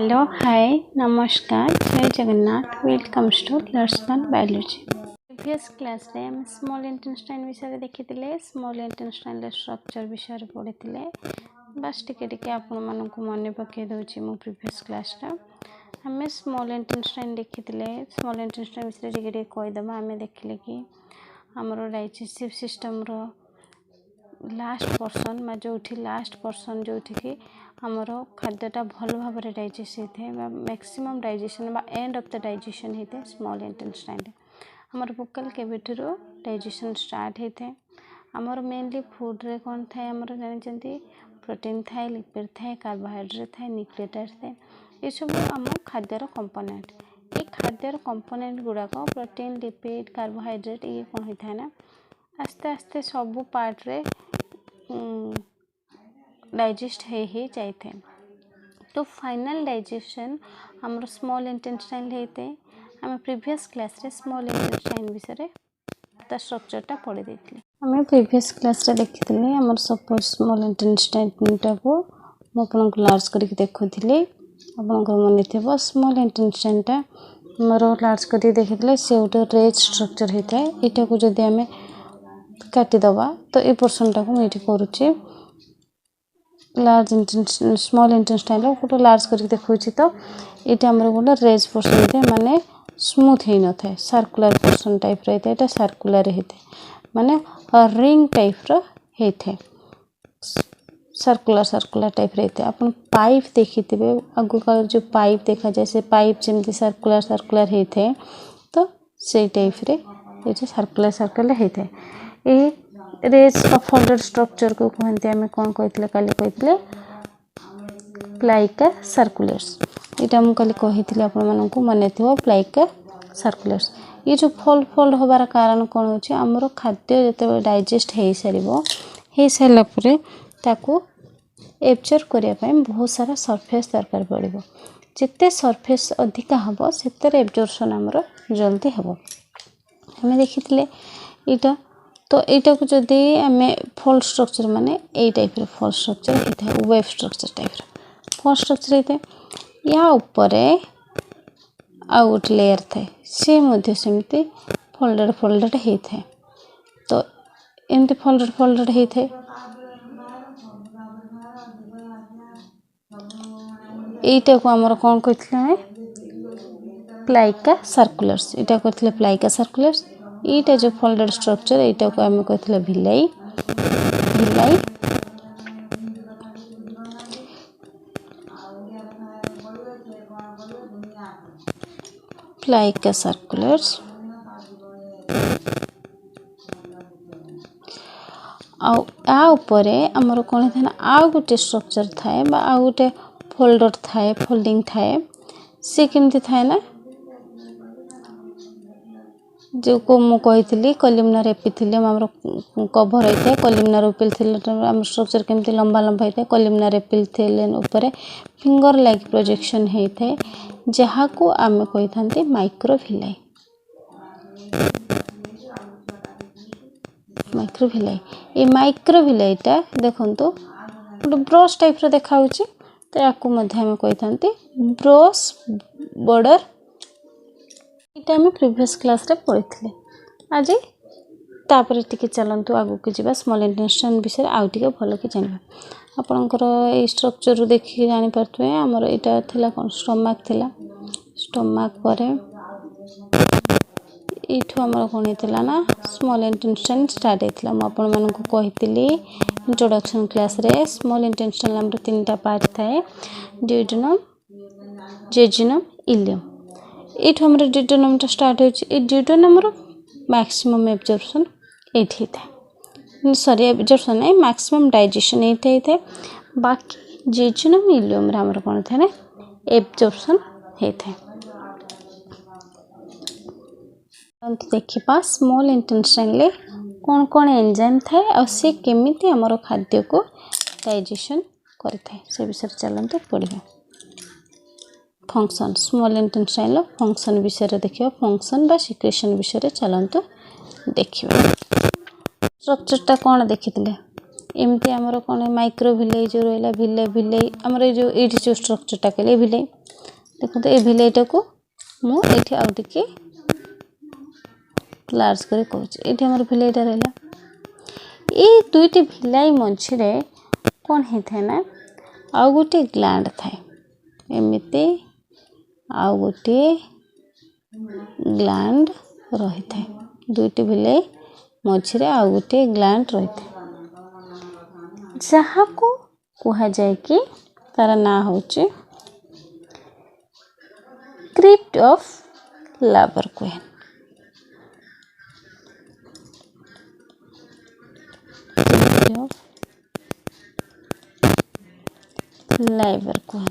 Hello hi नमस्कार जय Jagannath welcomes to लर्स लर्न बायोलॉजी। प्रीवियस क्लास रे हम स्मॉल इंटेस्टाइन विषय देखिथिले स्मॉल इंटेस्टाइन स्ट्रक्चर विषय पढ़िथिले बस टिके आपण मानकु मन पके दोछि मो प्रीवियस क्लास टा हमें स्मॉल इंटेस्टाइन देखिथिले स्मॉल इंटेस्टाइन विषय टिके कहि दबा हमें देखिले कि हमरो डाइजेस्टिव सिस्टम रो लास्ट पर्सन मा जोठी लास्ट पर्सन जोठी कि हमरो खाद्यटा भल भाव डाइजेस्ट होते मैक्सिमम डाइजेशन बा एंड ऑफ द डाइजेशन होते स्मॉल इंटेस्टाइन हमर बुक्कल कैविटी रो डाइजेशन स्टार्ट होते हमर मेनली फूड रे कोन थाए हमर जानि प्रोटीन थाए लिपिड थाए कार्बोहाइड्रेट थाए न्यूक्लियोटाइड थाए ये सब हम खाद्यर कंपोनेंट ये खाद्यर कंपोनेंट गुड़ा को प्रोटीन लिपिड कार्बोहाइड्रेट ये कौन होता है ना आस्ते आस्ते सबू पार्ट रे डाइजेस्ट हे जाए तो फाइनल डाइजेशन हमर स्मॉल इंटेस्टाइन होते आम प्रीवियस क्लास रे स्मॉल इंटेस्टाइन विषय ता स्ट्रक्चरटा पढ़ी देथिले आम प्रीवियस क्लास रे देखिथिले हमर सपोज स्मॉल इंटेस्टाइन टा को म आपन लार्ज करके देखुथिले आपन को मन थिबो स्मॉल इंटेस्टाइन टा हमर लार्ज करके देखिथिले से उटे रेज स्ट्रक्चर होता है एटा को जदि हमें काटी दबा तो ए पोर्शन टा को मैं एठी करूची लार्ज स्मॉल इंटेस्टाइन को लार्ज करके देखुची तो ये हमर गोटे रेज पोर्शन होते माने स्मूथ ही न थाए सर्कुलर पोर्शन टाइप रहता है सर्कुलर होते माने रिंग टाइप रो होते सर्कुलर सर्कुलर टाइप रहते अपन पाइप देखिथिबे आगु का जो पाइप देखा जाए से पाइप जेमती सर्कुलर सर्कुलर होते तो से टाइप रे ये सर्कुलर सर्कुलर होते ए रेज फोल्डेड स्ट्रक्चर को कहते हैं कौन कहते काली कहते प्लाइका सर्कुलर्स यहाँ मुझे कही आपण मानक मन थो प्लाइका सर्कुलर्स ये जो फोल्ड फोल्ड होबार कारण कौन हो आमर खाद्य जो डाइजेस्ट हो सारापर ताकू एब्जर्व करने बहुत सारा सरफेस दरकार पड़ो जिते सरफेस अधिका हम से एब्जर्पशन आमर जल्दी हम हमें देखी यहाँ तो यहाँ को जदि आम फोल्ड स्ट्रक्चर माने ए टाइप रे फोल्ड स्ट्रक्चर होता है वेव स्ट्रक्चर टाइप रे फोल्ड स्ट्रक्चर होता है या ऊपर आउ गोटे लेयर थाए सी मध्य सेमती फोल्डेड फोल्डेड होता है तो एमती फोल्डेड फोल्डेड होता है यहीटा को आमर कौन कहते प्लाइका सर्कुलर्स यहाँ कहते प्लाइका सर्कुलर्स ये जो फोल्डेड स्ट्रक्चर यहाँ को आम कहते भिलाई भिलाई प्लाइका सर्कुलर्स आउपर आमर कौन था ना आउ गोटे स्ट्रक्चर थाए आ गोटे फोल्डर थाए फोल्डिंग थाए सी केमती थाए ना जो को मु कही कलिमनार एपिथेलियम आमर कभर होता है कलिमनार एपिथेलियम आम स्ट्रक्चर केमती लंबा लंबा होता है कलिमनार एपिथेलियम ऊपर फिंगर लाइक प्रोजेक्शन होता है जहाँ को आम कही था माइक्रोविलाई माइक्रोविलाई ये माइक्रोविलाईटा देखो गोटे ब्रश टाइप देखा तो या कही था ब्रश बॉर्डर ये आम प्रीवियस क्लास रे पढ़ी आज तापर टिके चलतु आगू को जावा स्मॉल इंटेस्टाइन विषय आउ टिके भल कि जाना आपणकर ये स्ट्रक्चर देखिए जानीपे आमर यहाँ थी कौन स्टोमाक थिला स्टोमाक पर यू आमर कौन होता ना स्मॉल इंटेस्टाइन स्टार्ट होता मुझे कही इंट्रोडक्शन क्लास रे स्मॉल इंटेस्टाइन आमर तीन टा पार्ट थाए ड्यूडेनम जेजुनम इलियम ये ड्यूडेनम स्टार्ट हो ड्यूडेनम मैक्सिमम एब्जॉर्प्शन ये था सॉरी एब्जॉर्प्शन नहीं मैक्सिमम डाइजेशन ये होता है बाकी जेजुनम इलियम आमर कौन था ना एब्जॉर्प्शन होता है देखा स्मॉल इंटेस्टाइन कौन कौन एंजाइम थाए और सी केमिति आमर खाद्य को डाइजेशन करता है से विषय चलते पढ़ा फंक्शन स्मॉल इंटेस्टाइन फंक्शन विषय देखिए फंक्शन बा सिक्रेशन विषय चलते देखिए स्ट्रक्चरटा कौन देखी एमती आमर कौन माइक्रोविले जो रहा भिले भिले आमर ये जो स्ट्रक्चरटा कहले भिले देखो ये भिलेटा को मुझे आउ टे लार्ज कर कहूँ आमर भिलेटा रहा ये दुईटी भिलाई मझे कौन होता है ना आउ गोटे ग्लैंड थाए एमती आउ गोटे ग्लैंड रही था दुईटी भिलाई मझे आउ गोटे ग्लैंड रही था जहाँ को कहा जाए कि तार ना होचे क्रिप्ट ऑफ लाबरक्वेन लाबरक्वेन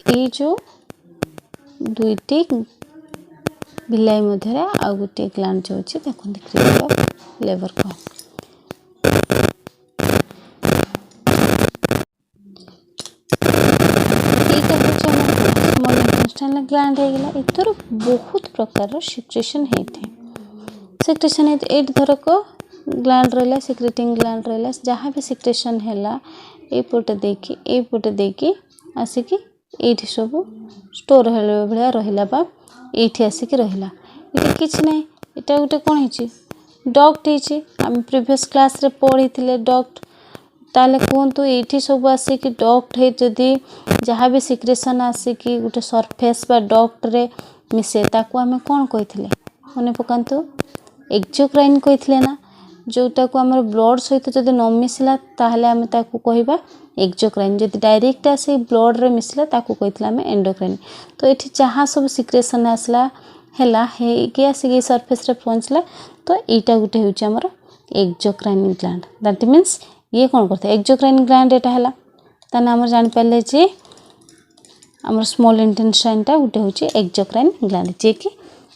ये जो दुईटी बिलाई मध्य आ गोटे ग्लैंड जो अच्छे देखते crypt of Lieberkuhn small intestinal gland हो गला एथर बहुत प्रकार सिक्रेशन होते सिक्रेशन ये धरक ग्लैंड रहा सिक्रेटिंग ग्लैंड रहा जहाँ भी सिक्रेशन है एपटे देखी आसिक ये सब स्टोर भाया रहा बा ये आसिक रहा ये किसी ना यहाँ गोटे कौन हो डक्ट हो आम प्रीवियस क्लास रे पढ़ी थे डक्ट ताले कहतु ये सब आसिक डक्ट है जदि जहाँ भी सिक्रेशन आसिक गोटे सरफेस बा डक्ट रे मिसे ताकू आम कौन कही मन पकातु एक्जोक्राइन कही ना जोटा को आम ब्लड सहित जब न मिसला ताहले आम ताकू कहबा एक्जोक्राइन जब डायरेक्ट आसे ब्लड रे मिसला ताकू कही आम एंडोक्राइन तो ये जहाँ सब सिक्रेशन आसला है आसिक सरफेस रे पहुँचला तो यहाँ गोटे हूँ आमर एक्जोक्राइन ग्लैंड दैट मीन्स ये कौन करता है एक्जोक्राइन ग्लैंड यहाँ है आम जापारे जे आम स्मॉल इंटेस्टाइन टा गोटे हूँ एक्जोक्राइन ग्लैंड जे कि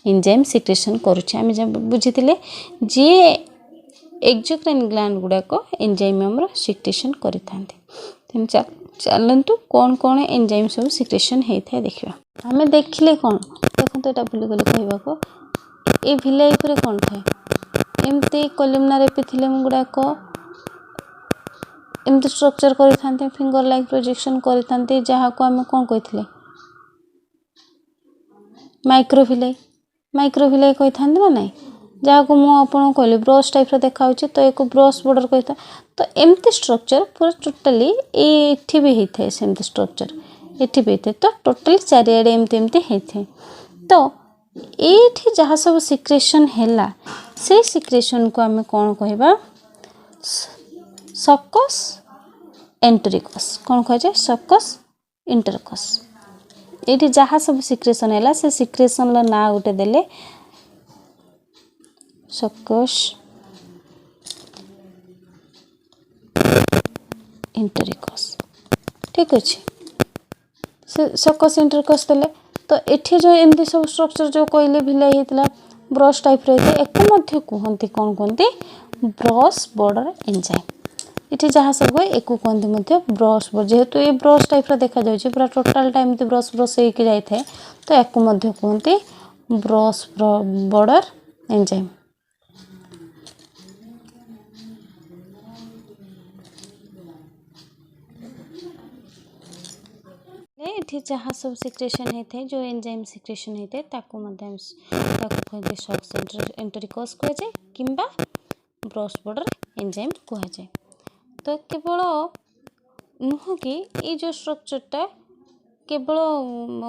एंजाइम सिक्रेशन करुचे आम बुझी जे एक्जोक्राइन ग्लैंड गुड़ाक एंजाइम आमर सिक्रेशन करते चलतु कौन कौन एंजाइम सब सिक्रेशन होता है देखा आम देखिले कौन देखो यहाँ भूलीगली कहवाक ये भिलाई पर कौन थाए एमती कॉलमनार एपिथेलियम गुड़ाक एमती स्ट्रक्चर करते फिंगर लाइक प्रोजेक्शन करते जहाँ को आम कौन कही माइक्रोविलाई कही था ना ना जहाँ को मुझे कहली ब्रश टाइप देखा तो एक ब्रश बॉर्डर कही था तो एमती स्ट्रक्चर पूरा टोटाली ये भी होता है सेमती स्ट्रक्चर ये भी होता है तो टोटाली चारिआडे एमती एमती होता है तो ये जहाँ सब सिक्रेशन है से सिक्रेशन को आम कौन कहबा सकस एंटेरिकस कौन कह जाए सकस इंटरकस ये जहाँ सब सिक्रेशन है से सिक्रेशन ना गोटे देले सकस इंटरकस ठीक अच्छे सकस इंटरकस देले तो ये जो एमती सब स्ट्रक्चर जो कहले भिलाई होता ब्रश टाइप रही एक कहते कौन कहते ब्रश बॉर्डर एंजाइम ये जहाँ सब हुए एक कहते ब्रश जेहेतु ये ब्रश टाइप देखा जाए पूरा टोटाल टाइम ब्रश ब्रश होकर जाए तो एक कहते ब्रश बॉर्डर एंजाइम ये जहाँ सब सिक्रेशन होता है जो एंजाइम सिक्रेशन होता है कहते सकस एंटेरिकस कह जाए किंबा ब्रश बॉर्डर एंजाइम कह जाए तो केवल नुह कि ये जो स्ट्रक्चरटा केवल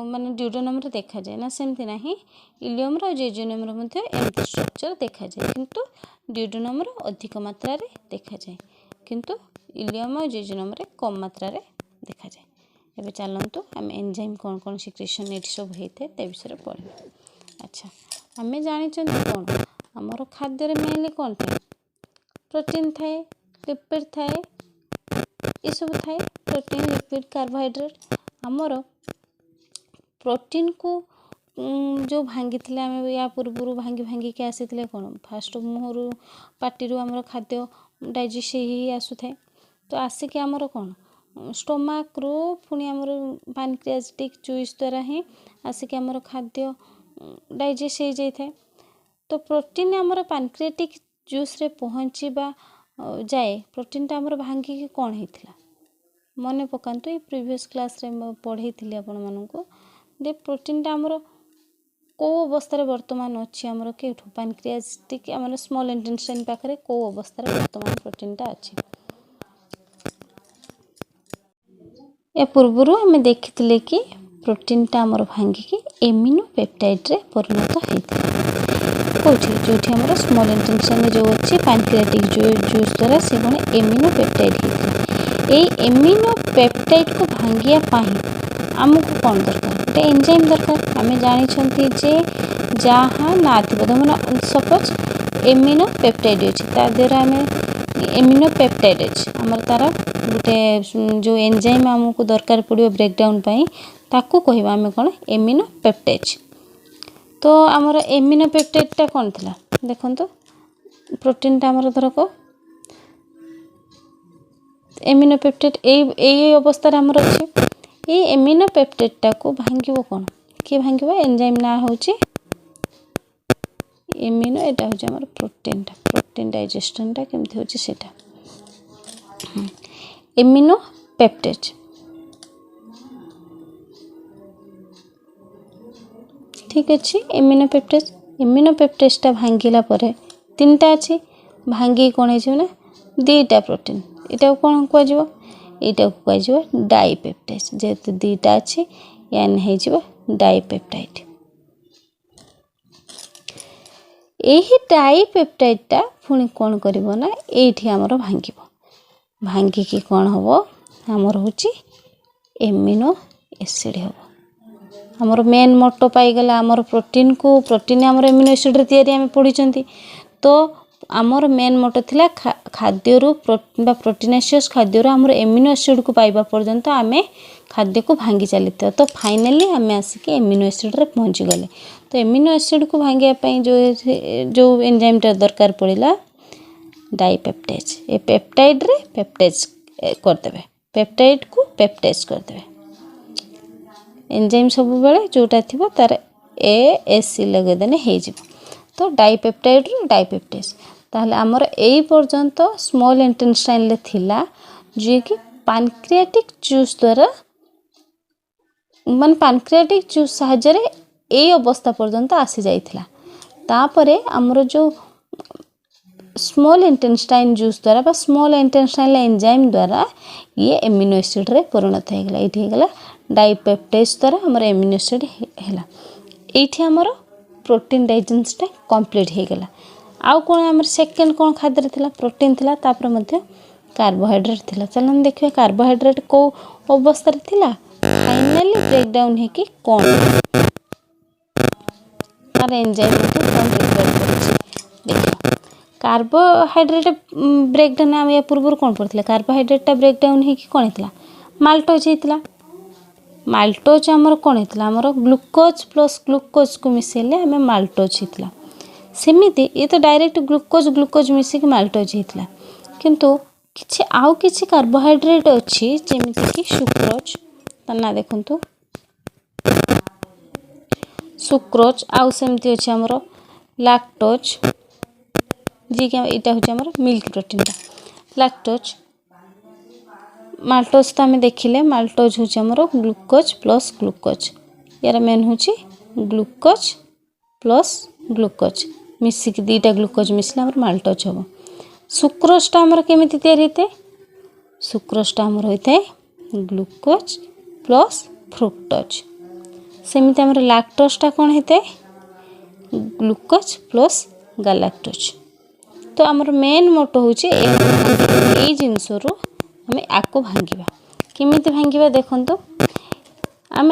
माने ड्यूडेनम रे देखा जाए ना सेमती ना इलियम और जेजुनम एमती स्ट्रक्चर देखा जाए किंतु ड्यूडेनम अधिक मात्रा रे देखा जाए किंतु इलियम और जेजुनम कम मात्रा रे देखा जाए एबे चलतु आम एंजाइम कौन कौन सिक्रेशन ये सब होता है विषय पढ़ा अच्छा आम जानी कौन आमर खाद्य मेनली कौन था प्रोटीन थाए लिपिड थाए ये सब थाए प्रोटीन लिपिड कार्बोहाइड्रेट आमर प्रोटीन को जो भांगी आम या पूर्व भांगी भांगी के आसी कौन फास्ट मुहर पार्टी आमर खाद्य डाइजेस्ट ही आसू थाए तो आसिक आमर कौन स्टोमाक रू पुणी आमर पैनक्रियाटिक चुईस द्वारा ही आसिक आमर खाद्य डाइजेस्ट हो जाए तो प्रोटीन आमर पैनक्रियाटिक जूस रे पहुँचवा जाए प्रोटीनटा आमर भांगिकी कौन होता मन पकातु ये प्रीवियस क्लास रे पढ़ई थी आपण मानू दे प्रोटीनटा आमर कौ अवस्था वर्तमान अच्छी आमर केठू पैनक्रियाटिक आमर स्मॉल इंटेस्टाइन पाखे कौ अवस्था वर्तमान प्रोटीनटा अच्छी या पूर्वर आम देखी कि प्रोटीनटा आमर भांगिकी एमिनो पेप्टाइड रे परिणत होता कौटी जो आमर स्मॉल इंटेस्टाइन जो अच्छी पैनक्रियाटिक जूस द्वारा से कौन एमिनो पेप्टाइड होता ये एमिनो पेप्टाइड को भांगिया आमको कौन दरकार गोटे एंजाइम दरकार आम जानी जे जहाँ ना थी मैंने सपोज एमिनो पेप्टाइड अच्छी द्वारा आम एमिनो पेप्टाइड अच्छी आमर तार गोटे जो एंजाइम आमको दरकार पड़ो ब्रेकडाउन ताकू कहवा आम कौन एमिनो पेप्टाइड तो आमर एमिनो पेप्टाइडटा कौन थी देखो प्रोटीनटा आमर धरक एमिनो पेप्टाइड ये अवस्था आमर अच्छे ये एमिनो पेप्टाइडटा को भांगिबो कौन किए भांगिबो एंजाइम ना होची एमिनो एटा होची आमर प्रोटीन डाइजेशनटा केमथि होची सेटा एमिनो पेप्टाइड ठीक अच्छे एमिनो पेप्टाइडटा भांगिला परे तीनटा अच्छी भांगी कौन है दीटा प्रोटीन यहाँ कौन कह यहाँ कह डाइपेप्टाइड जेहेतु दीटा अच्छी यान हो डाइपेप्टाइड यही डाइपेप्टाइडटा पुणी कौन करना ये आमर भांग भांगिकी कौन हम आमर हूँ एमिनो एसिड हम आमर मेन मोटो पाईगला आमर प्रोटीन आमर एमिनो एसिड रे तैयारी आम पढ़ी तो आमर मेन मोटो थिला खाद्यरू प्रोटीनासियस खाद्यरू आमर एमिनो एसिड को पाइबा पर्यंत आम खाद्य को भांगी चली तो फाइनाली आम आसिक एमिनो एसिड रे पहुँची गले तो एमिनो एसिड को भांगापी जो एंजाइमटा दरकार पड़ा डाइपेप्टाइड ए पेप्टाइड रे पेप्टाइड करदे पेप्टाइड को पेप्टाइड करदे एंजाइम सब बेले जोटा थी तार एएससी लगेदेने हो तो डाइपेप्टाइड रू डाइपेप्टाइड ताहले आमर यही पर्यंत स्मॉल इंटेस्टाइन ले थिला जे कि पैनक्रियाटिक जूस द्वारा मान पैनक्रियाटिक जूस साहाय्य ये अवस्था पर्यंत आसी जाइथिला तापरे आमर जो स्मॉल इंटेस्टाइन जूस द्वारा बा स्मॉल इंटेस्टाइन एंजाइम द्वारा ये एमिनो एसिड रे परिणत होगला ये होगला डाइपेप्टाइड द्वारा आमर एमिनो एसिड है ये आमर प्रोटीन डाइजेशनटा कंप्लीट होगला आउ कौन आमर सेकेंड कौन खाद्य थिला प्रोटीन थिला तापर मध्य कार्बोहाइड्रेट थिला चलन देखिए कार्बोहाइड्रेट को अवस्था थिला फाइनली ब्रेकडाउन होकि कौन तार एंजाइम कौन प्रिपेयर कर देखिए कार्बोहाइड्रेट ब्रेकडाउन आम या पूर्व कौन पढ़ते कार्बोहाइड्रेटा ब्रेकडाउन होकि कौन होता माल्टोज होता माल्टोज आमर कौन होता आमर ग्लूकोज प्लस ग्लूकोज को मिसेले आम माल्टोज होता सेमिति ये तो डायरेक्ट ग्लूकोज मिसिक माल्टोज होता किंतु किछि आउ किछि कार्बोहाइड्रेट अच्छी जमीती कि सुक्रोज ना देखु सुक्रोज आउ सेमती अच्छे आमर लैक्टोज जी कि यहाँ हूँ आमर मिल्क प्रोटीन लैक्टोज माल्टोज तो आम देखिले माल्टोज हूँ आमर ग्लूकोज प्लस ग्लूकोज यार मेन हूँ ग्लूकोज प्लस ग्लूकोज मिसिक दीटा ग्लूकोज मिसले आमर माल्टोज हम सुक्रोजटा आमर केमिति तैयारी होता है सुक्रोजटा आमर होता है ग्लूकोज प्लस फ्रुक्टोज सेमिति आमर लैक्टोजटा कौन होता है ग्लूकोज प्लस गैलेक्टोज तो आमर मेन मोटो हूँ ये जिनस आम आपको भांगा केमिति भांगा देखो आम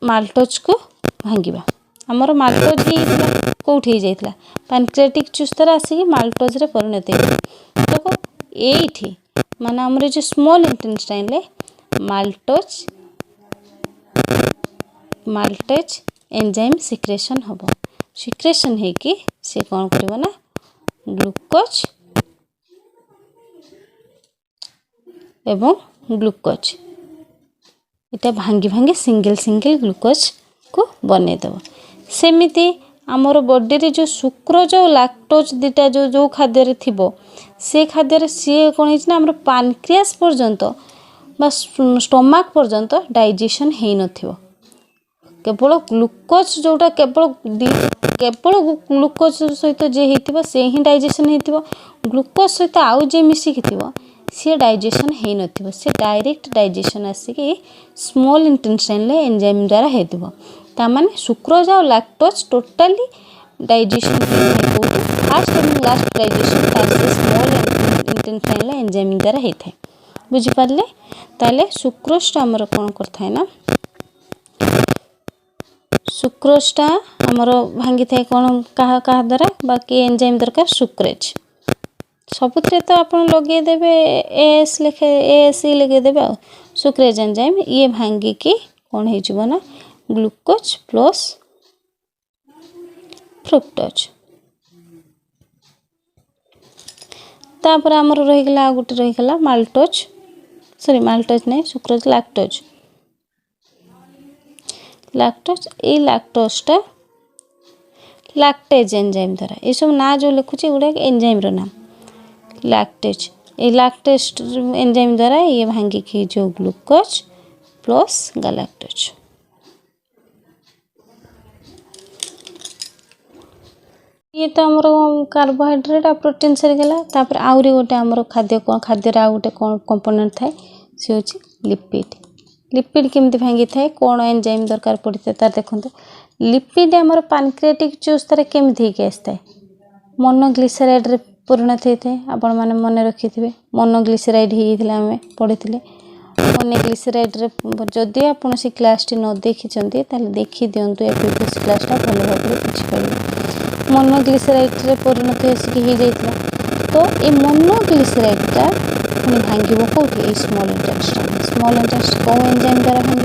माल्टोज को भांगा आमर माल्टोज ही कौटी जाइए पैनक्रियाटिक जूस द्वारा आसिक माल्टोज रे परिणत हो देखो ये माने आमर जो स्मॉल इंटेस्टाइन ले माल्टोज एंजाइम सिक्रेशन हम सिक्रेशन है कि से कौन करना ना ग्लूकोज एवं ग्लूकोज इटा भांगी भांगी सिंगल ग्लूकोज को बनईदेव सेमिति आमर बॉडी रे जो सुक्रोज और लैक्टोज दुटा जो जो खाद्य थिबो से खाद्य सी कौन है आम पानक्रियास पर्यंत बा स्टोमाक पर्यंत डाइजेशन हो नथिबो। केवल ग्लूकोज जोटा केवल ग्लूकोज सहित जे होइतिबो से ही डाइजेशन होइतिबो। ग्लूकोज सहित आउ जे मिसिकी थिबो सी डाइजेशन हो नथिबो। से डायरेक्ट डाइजेशन आसिकी स्मॉल इंटेस्टाइन ले एंजाइम द्वारा हेतिबो। ता माने सुक्रोज और लैक्टोज टोटली डाइजेशन हो fast and last digestion small intestine ले एंजाइम द्वारा हेथाय। बुझी पारले ताले सुक्रोज हमर कोन करथाय ना सुक्रोजटा आमर भांगी थाए कौन कहा द्वारा बाकी एंजाइम दरकार सुक्रेज सबुत तो आप लगेदेवे एस लिखे एएसई लगेदेवे आ सुक्रेज एंजाइम ये भांगी की कौन हो ना ग्लूकोज प्लस फ्रुक्टोज। तापर आमर रहीगला गोटे रहीगला माल्टोज सॉरी माल्टोज नहीं सुक्रोज लैक्टोज लैक्टोज ये लैक्टोजटा लैक्टेज एंजाइम द्वारा ये सब ना जो लिखुची गुड़ा एंजाइम रो नाम लैक्टेज ये लैक्टेज एंजाइम द्वारा ये भांगी की जो ग्लूकोज प्लस गैलेक्टोज। ये तो आमर कार्बोहाइड्रेट आ प्रोटीन सरीगला। तापर आउरी गोटे आमर खाद्य खाद्य आ गोटे कौन कंपोनेंट थाए से होची लिपिड। लिपिड केमती भांगी थाए कौन एंजाइम दरकार पड़ी था तार देखते लिपिड आमर पैनक्रियाटिक जूस तार केमती होके आसता मोनोग्लिसराइड रे परिणत होता है। आपण मैंने मन रखि थे मोनोग्लिसराइड होता आम पढ़ी मोनोग्लिसराइड रे जदि आप क्लास टी न देखी देखी दिंतु या प्रीवियस क्लासटा भल भाव बुझीपारे। मोनोग्लिसराइड रे परिणत हो तो ये मोनोग्लिसराइडटा पुणी भांग कौटी स्मॉल इंटेस्ट कौ एंजाइम द्वारा भांग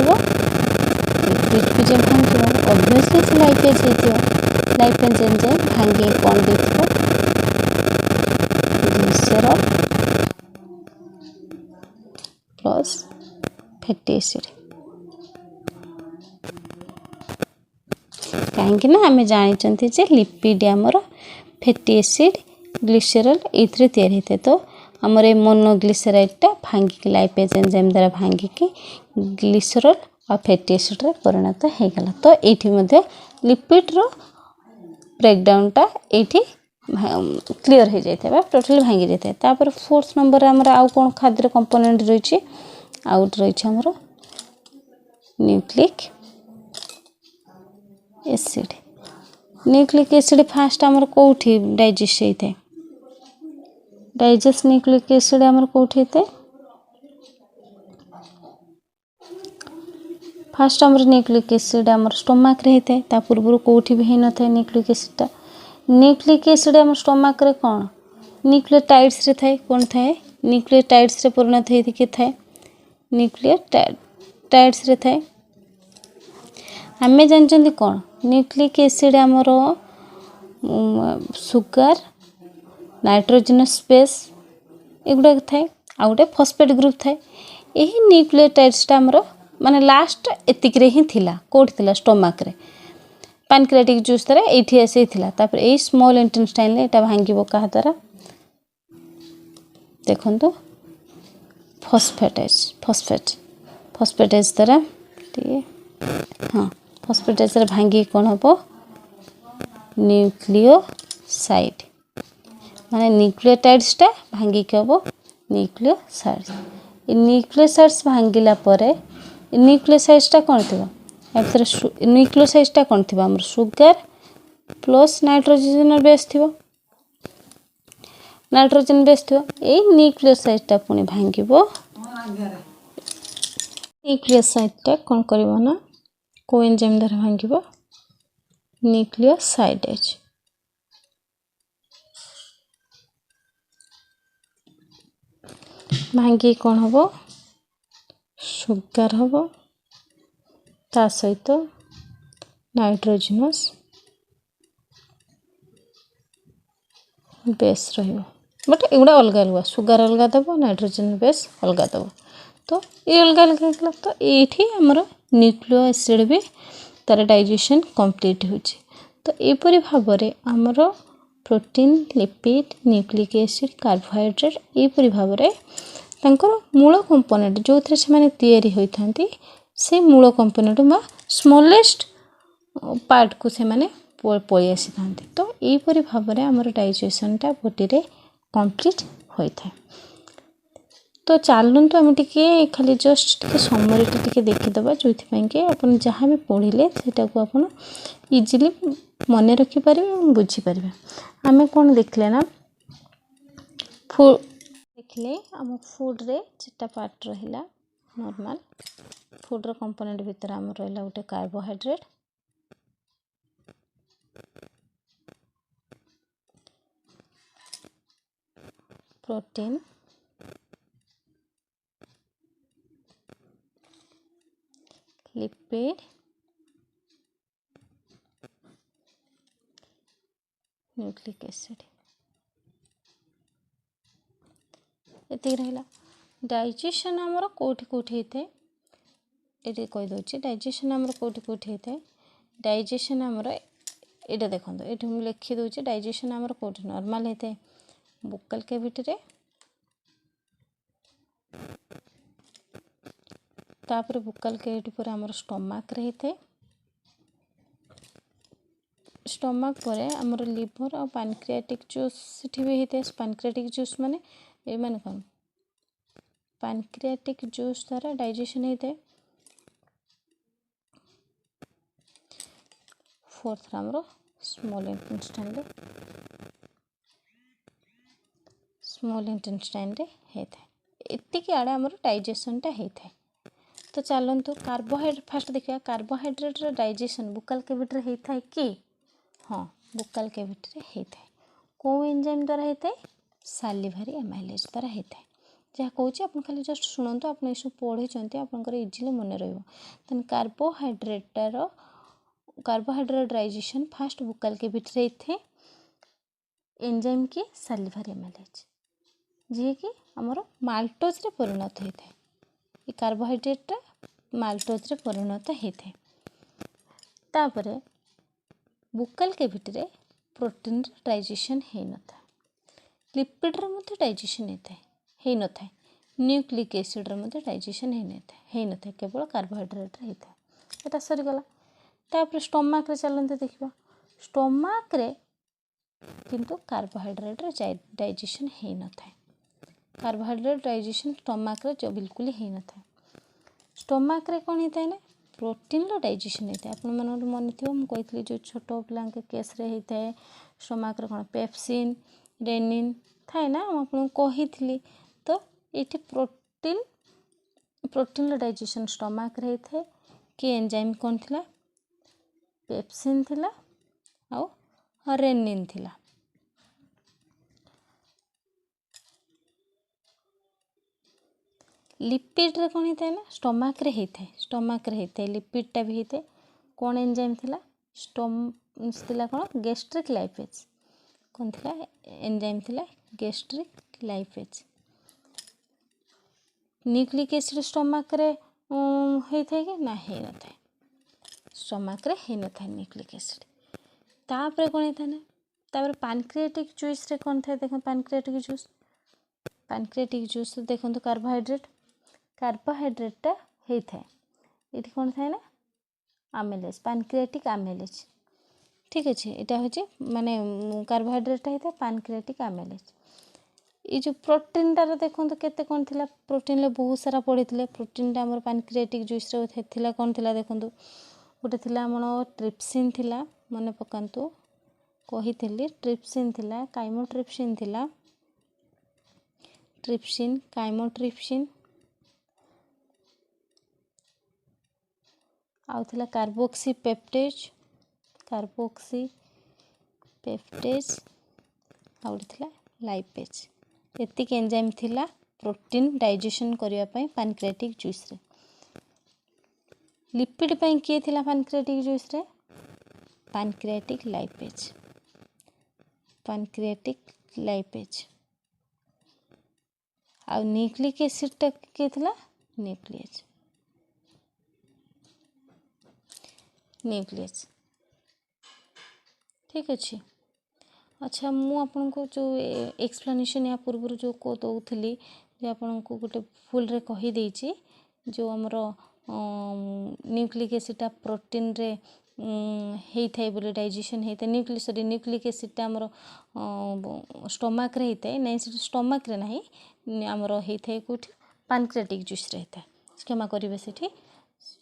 लिपिड जो भांग ऑब्वियसली से लाइपेज होती लाइपेज एंजाइम भांगी कौन देथिबो ग्लिसरॉल प्लस फैटी एसिड। कहीं आम जानी जे लिपिड आमर फैटी एसिड ग्लिसरॉल ये तैयारी होते तो आमर ये मोनोग्लिसराइडटा भांगिक लाइपेज एंजाइम द्वारा भांगिक ग्लिसरॉल और फैटी एसिड रे परिणत होगला। तो ये लिपिड रो ब्रेकडाउनटा ये क्लीयर हो जाए टोटली भांगी जाए। तापर फोर्थ नंबर आमर आउ कौन खाद्य कंपोनेंट रही आउट रही आमर nucleic acid. Nucleic acid fast आमर कौटी डाइजेस्ट होता है डाइजेस्ट न्यूक्लिक एसिड आमर कौटी होता है फास्ट आमर न्यूक्लिक एसिड आमर स्टोमाक रे होता है पूर्व कौटी भी होन था न्यूक्लिक एसिडटा। न्यूक्लिक एसिड आम स्टोमाक रे कौन न्यूक्लियोटाइड्स रे थाए कौन थाए न्यूक्लियोटाइड्स रे परिणत होती थाए न्यूक्लियोटाइड्स रे थाए। आमे जानते कौन न्यूक्लिक एसिड आमर सुगर नाइट्रोजनस बेस एगुड़ा थाए आ गोटे फॉस्फेट ग्रुप थाए। यही न्यूक्लियोटाइड्सटा आमर माने लास्ट एतिक रे ही थिला कोड थिला स्टोमाक रे पैनक्रियाटिक जूस द्वारा ये आसी तापर ये स्मॉल इंटेस्टाइन ले एटा भांगिबो कहा द्वारा देखंतु फॉस्फेटेज द्वारा हाँ फॉस्फेटेज द्वारा भांगी कौन हम न्यूक्लियोसाइड माने न्यूक्लियोटाइड्सटा भांगिक हम न्यूक्लियोसाइड्स। ये न्यूक्लियोसाइड्स भांगिला परे न्यूक्लियोसाइड्सटा कौन थी न्यूक्लियोसाइड्सटा कौन थी आमर सुगर प्लस नाइट्रोजन बेस थी नाइट्रोजन बेस थी ये न्यूक्लियोसाइड्सटा पुणी भांग न्यूक्लियोसाइड्सटा कौन करिवो ना कोएंजाइम द्वारा भांगिबो न्यूक्लियोसाइडेज। भांगी कौन हम सुगर हम ता सहित नाइट्रोजनस बेस रहिबो बट एगुड़ा अलग अलग सुगर अलग दब नाइट्रोजन बेस अलग दब तो ये अलग अलग तो ये आमर न्यूक्लियो एसिड भी तार डाइजेशन कंप्लीट हो तो एपरी भाव में आमर protein lipid nucleic acid carbohydrate एपरी भाव में तांकर मूल कंपोनेंट जो थे से तैयारी होता से मूल कंपोनेंट बा स्मॉलेस्ट पार्ट को से माने पळी आसी थांती। तो एपरी भाव में आमर डाइजेशनटा बॉडी रे कंप्लीट होता है। तो चलतु आम टे खाली जस्ट टे समरी टे देखीदे जो कि आप जहाँ भी पढ़ले सेटा को आप इजिली मन रखिपारे बुझीपारे। आम कौन देखले ना फूड देखले आम फूड रे चार्टा पार्ट रहा नॉर्मल फूड कंपोनेंट भितर आम रहा गोटे carbohydrate protein lipid nucleic acid ये रहा। डाइजेशन आमर कौटी कौटी होता है ये कहीदे डाइजेशन आमर कौटी कौटी होता है। डाइजेशन आमर यहाँ देखो ये मुझे लिखिदे डाइजेशन आमर कौटी नॉर्मल होता है बुक्कल कैविटी रे तापर बुक्कल कैविटी पर आमर स्टमक रे होता है। स्टमक पर आमर लिवर और पैनक्रियाटिक जूस सेठी भी होता है। पैनक्रियाटिक जूस माने ये माने कौन पैनक्रियाटिक जूस द्वारा डाइजेशन होता है। फोर्थ आमर स्मॉल इंटेस्टाइन रे होता है। एतिक आड़े आमर डाइजेशनटा होता है। तो चलतु कार्बोहाइड्रेट फास्ट देखिए कार्बोहाइड्रेट डाइजेशन बुक्कल कैविटी रे होता है कि हाँ बुक्कल कैविटी रे होता है। कौ एंजाइम द्वारा होता है सालिभारी एमाइलेज द्वारा होता है। जहाँ कहूँ आप खाली जस्ट शुणु आप पढ़ी आपंकर इजिली मन रही carbohydrate digestion fast Bukkal cavity रे होता है। एंजाइम की सालिभारी एमाइलेज जी कि आमर माल्टोज रे परिणत होता है। ये कार्बोहाइड्रेट माल्टोज रे परिणत होता है। तापर बुक्कल कैविटी रे प्रोटीन डाइजेशन हो न था लिपिड रे डाइजेशन हो न था न्यूक्लिक एसिड रे डाइजेशन हो न था केवल कार्बोहाइड्रेट रे होता है। यहाँ सरीगला तापर स्टमक रे चलते देखा स्टमक रे किंतु कार्बोहाइड्रेट रे डाइजेशन हो न था कार्बोहाइड्रेट डाइजेशन स्टमक रे बिल्कुल हो न था। स्टमक रे कौन होता है ना प्रोटीन डाइजेशन होता है। आप मन थी मुझे जो छोट पिला केस रे होता है स्टमक रे कौन पेप्सिन रेनिन थाए ना आपको कही। तो ये प्रोटीन डाइजेशन स्टमक रे होता है कि एंजाइम कौन थिला पेप्सिन थिला आउ रेनिन थिला। लिपिड रे कौन होता है ना स्टमक रे होता है लिपिडटा भी होता है कौन एंजाइम थिला थिला कौन गैस्ट्रिक लाइपेज कौन थिला एंजाइम थिला gastric lipase. Nucleic acid stomach रे होता है कि ना हो न था स्टमक रे हो न था न्यूक्लिक एसिड। तापर कौन होता है ना तापर पैनक्रियाटिक जूस रे कौन था देख पैनक्रियाटिक जूस देखो कार्बोहाइड्रेटटा होता है ये कौन थाए ना आमेलेज पैनक्रियाटिक आमेलेज ठीक अच्छे यहाँ हूँ माने कार्बोहाइड्रेटटा होता है पैनक्रियाटिक आमेलेज। ये जो प्रोटीनटार देखो केते कौन थिला प्रोटीन ले बहुत सारा पढ़ी प्रोटीनटा आम पैनक्रियाटिक जूस रे थिला कौन थिला देखो गोटे थिला आम ट्रिप्सिन थिला मन पकातु कही ट्रिप्सिन थिला काइमोट्रिप्सिन थिला ट्रिप्सिन काइमोट्रिप्सिन आउ थिला कार्बोक्सी पेप्टेज आउ थिला लाइपेज एतिक एंजाइम थिला प्रोटीन डाइजेशन करिया पई पैनक्रियाटिक जूस रे। लिपिड पई किए थिला पैनक्रियाटिक जूस रे पैनक्रियाटिक लाइपेज आउ न्यूक्लिक एसिडटा किए थिला न्यूक्लियस ठीक अच्छे। अच्छा मु आपन को जो एक्सप्लेनेशन या पूर्व जो को दौली जो आपन को गोटे फुल रे कही देछि जो हमर न्यूक्लिक एसिडटा प्रोटीन रे होता है बोले डाइजेशन होता है न्यूक्लिक एसिडटा आमर स्टोमाक रे होता है नहीं स्टोमाक रे नहीं आमर होता है कौट पैनक्रियाटिक जूस रे होता है क्षमा करेंगे से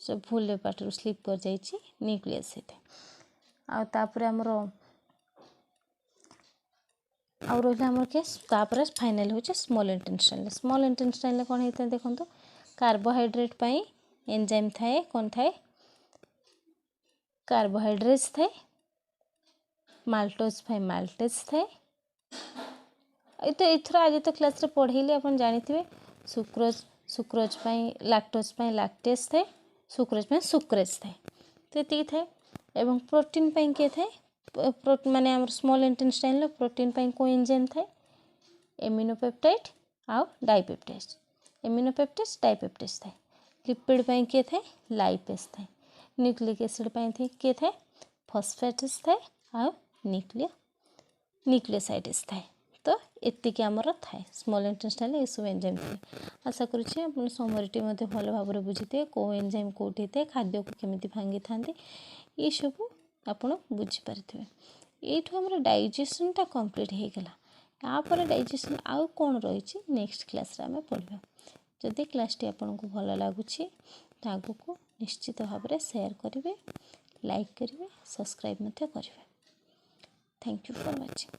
सब भूल पाटर स्लीप कर जाइए न्यूक्लियस होता है आउे आमर आउ रहा आमर केस तापर फाइनल हो स्मॉल इंटेस्टाइल कौन होता है देखो कार्बोहाइड्रेट पाई एंजाइम थाए कौन थाए कार्बोहाइड्रेट्स थाए माल्टोज फाए माल्टेज थाए तो एथर आज तो क्लास रे पढ़ेली अपन जानी सुक्रोज पाई लैक्टोज पाई लैक्टेज थाए सुक्रोज पाई सुक्रेज थाए तो ये थाए एवं प्रोटीन पाई किए थाए माने आम स्मॉल इंटेस्टाइल प्रोटीन पाई को एंजाइम थाए एमिनोपेप्टाइड आउ डाइपेप्टाइड एमिनोपेप्टाइड डाइपेप्टाइड थाए लिपिड पाई किए थाए लाइपेज थाए न्यूक्लिक एसिड पाई थे किए थाए फॉस्फेट्स थाए आउ न्यूक्लियोसाइड्स थाए तो एतिक आमर थाए स्मॉल इंटेस्टाइल ये सब एंजाइम थाए आशा करुच्छे आप समरीटी भल भाव बुझे कौ एंजाइम कौटी थाए खाद्य को केमी भांगी था ये सब आप बुझीपारे यू आम डाइजेसनटा कंप्लीट हो गला यापर डाइजेसन आउ कौन रही नेक्स्ट क्लास आम पढ़ा जदि क्लासटी आपन को भल लगुच आगु को निश्चित भाव में शेयर करेंगे लाइक करेंगे सब्सक्राइब करेंगे थैंक यू फॉर वाचिंग।